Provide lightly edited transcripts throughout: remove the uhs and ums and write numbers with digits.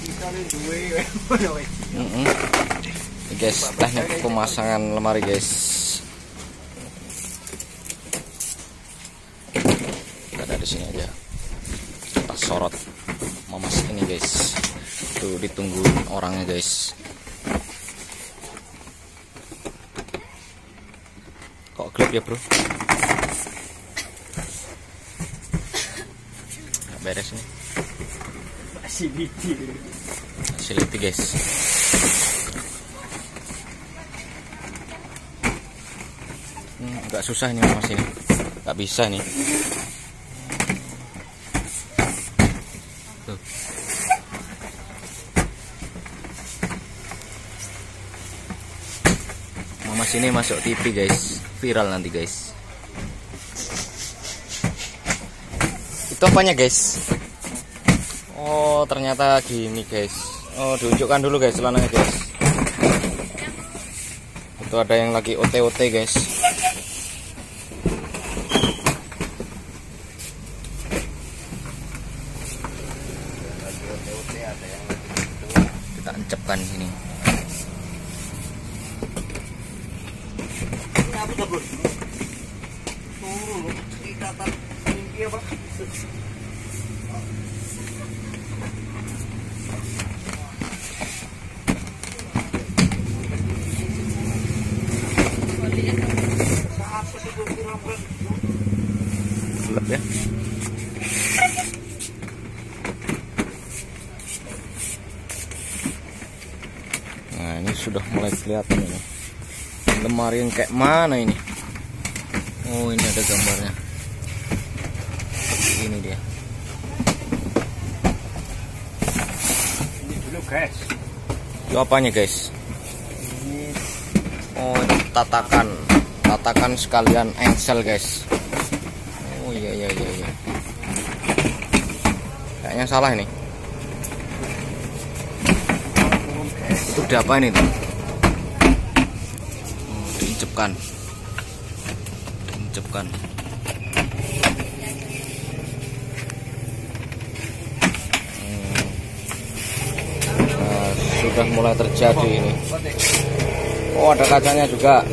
Ini guys, teknik pemasangan lemari guys. Kita dari sini aja. Kita sorot memas ini guys. Tuh ditunggu orangnya guys. Kok gelap ya bro? Nggak beres ini. Siliti guys. Agak susah ini mas ini. Nggak bisa nih. Tuh. Mas ini masuk TV guys, viral nanti guys. Itu apanya guys? Oh ternyata gini guys. Oh diunjukkan dulu guys celananya guys. Itu ada yang lagi OT-OT guys. Lagi OT-OT ada yang lagi gitu. Kita encepkan sini. Gelap ya. Nah ini sudah mulai kelihatan ini. Lemari yang kayak mana ini? Oh ini ada gambarnya. Seperti ini dia. Ini dulu guys. Itu apanya guys? Oh ini tatakan sekalian engsel guys. Oh iya. Kayaknya salah ini. Itu udah apa ini tuh? Diincepkan. Nah, sudah mulai terjadi ini. Oh ada kacanya juga.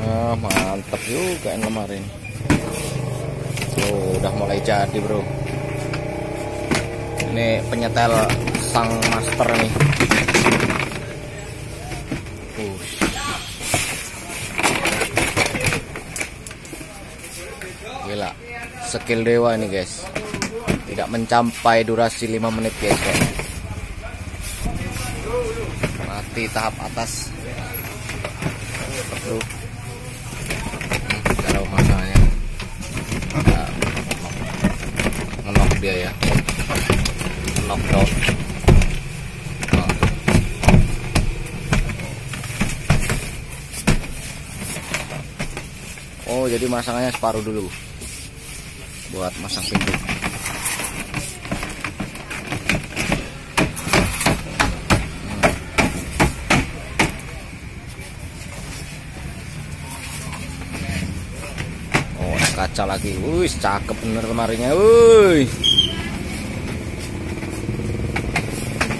Nah, mantap juga ini lemari ini. Tuh udah mulai jadi bro. Ini penyetel sang master nih. Gila, skill dewa ini guys. Tidak mencapai durasi 5 menit guys. Mati tahap atas. Kalau masanya ngenok dia ya. Knockdown. Oh jadi masangannya separuh dulu buat masang pintu. Oh kaca lagi. Wih cakep bener lemarinya. Wih.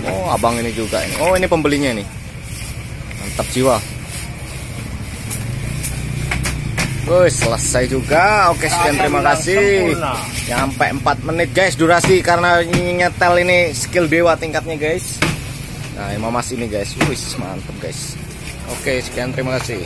Oh abang ini juga ini. Oh ini pembelinya nih. Mantap jiwa. Wih selesai juga. Oke sekian terima kasih. Sampai 4 menit guys durasi karena nyetel ini skill dewa tingkatnya guys. Nah Mamas ini guys. Wih mantap guys. Oke sekian terima kasih.